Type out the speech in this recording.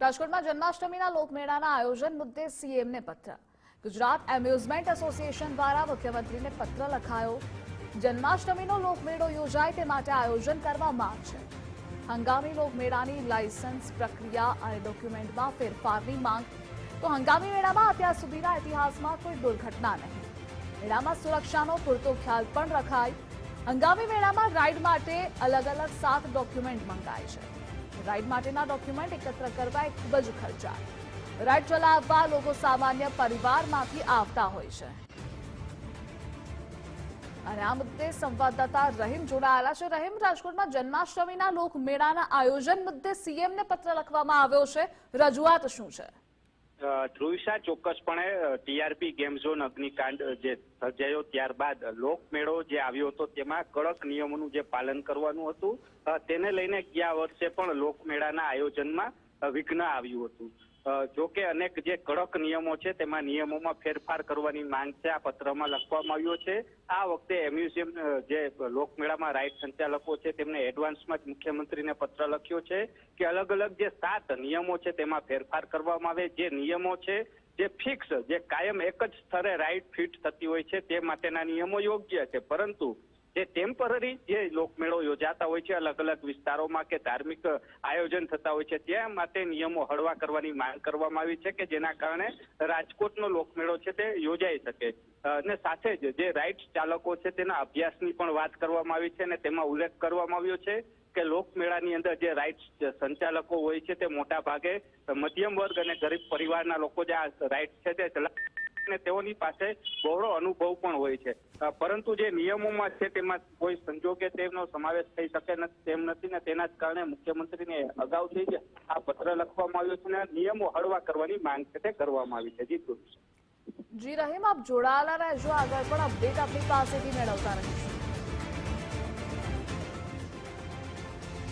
રાજકોટમાં જન્માષ્ટમીના લોકમેળાના આયોજન મુદ્દે સીએમને પત્ર. ગુજરાત એમ્યુઝમેન્ટ એસોસિએશન દ્વારા મુખ્યમંત્રીને પત્ર લખાયો. જન્માષ્ટમીનો લોકમેળો યોજાય તે માટે આયોજન કરવા માંગ છે. હંગામી લોકમેળાની લાયસન્સ પ્રક્રિયા અને ડોક્યુમેન્ટમાં ફેરફારની માંગ. તો હંગામી મેળામાં અત્યાર સુધીના ઇતિહાસમાં કોઈ દુર્ઘટના નહીં. મેળામાં સુરક્ષાનો પૂરતો ખ્યાલ પણ રખાય. હંગામી મેળામાં રાઇડ માટે અલગ અલગ 7 ડોક્યુમેન્ટ મંગાય છે. રાઇડ માટેના ડોક્યુમેન્ટ એકત્ર કરવા એ ખૂબ જ ખર્ચાળ. રાઇડ ચલાવવા લોકો સામાન્ય પરિવારમાંથી આવતા હોય છે. અને આ મુદ્દે સંવાદદાતા રહીમ જોડાયેલા છે. રહીમ, રાજકોટમાં જન્માષ્ટમીના લોકમેળાના આયોજન મુદ્દે સીએમને પત્ર લખવામાં આવ્યો છે. રજૂઆત શું છે? ધ્રુવિશા, ચોક્કસપણે ટીઆરપી ગેમ ઝોન અગ્નિકાંડ જે સર્જાયો ત્યારબાદ લોકમેળો જે આવ્યો હતો તેમાં કડક નિયમોનું જે પાલન કરવાનું હતું તેને લઈને ગયા વર્ષે પણ લોકમેળાના આયોજનમાં વિઘ્ન આવ્યું હતું. જોકે અનેક જે કડક નિયમો છે તેમાં નિયમોમાં ફેરફાર કરવાની માંગ છે આ પત્રમાં લખવામાં આવ્યો છે. આ વખતે એમ્યુઝિયમ જે લોકમેળામાં રાઇડ સંચાલકો છે તેમને એડવાન્સમાં જ મુખ્યમંત્રીને પત્ર લખ્યો છે કે અલગ અલગ જે 7 નિયમો છે તેમાં ફેરફાર કરવામાં આવે. જે નિયમો છે જે ફિક્સ, જે કાયમ એક જ સ્તરે રાઇડ ફિટ થતી હોય છે તે માટેના નિયમો યોગ્ય છે, પરંતુ જે ટેમ્પરરી જે લોકમેળો યોજાતા હોય છે અલગ અલગ વિસ્તારોમાં કે ધાર્મિક આયોજન થતા હોય છે ત્યાં માટે નિયમો હળવા કરવાની માંગ કરવામાં આવી છે કે જેના કારણે રાજકોટનો લોકમેળો છે તે યોજાઈ શકે. અને સાથે જ જે રાઇડ ચાલકો છે તેના અભ્યાસની પણ વાત કરવામાં આવી છે અને તેમાં ઉલ્લેખ કરવામાં આવ્યો છે કે લોકમેળાની અંદર જે રાઇડ સંચાલકો હોય છે તે મોટા ભાગે મધ્યમ વર્ગ અને ગરીબ પરિવારના લોકો જે આ રાઇડ છે તે ચલાવે તેઓની પાસે બહોળો અનુભવ પણ હોય છે, પરંતુ જે નિયમોમાં છે તેમાં કોઈ સંજોગે તેનો સમાવેશ થઈ શકે તેમ નથી ને તેના જ કારણે મુખ્યમંત્રીને અગાઉથી જ આ પત્ર લખવામાં આવ્યો છે અને નિયમો હળવા કરવાની માંગ છે તે કરવામાં આવી છે. જી રહીમ, આપ જોડાયેલા રહેજો. આગળ પણ અપડેટ આપણી પાસેથી મેળવતા રહીશું.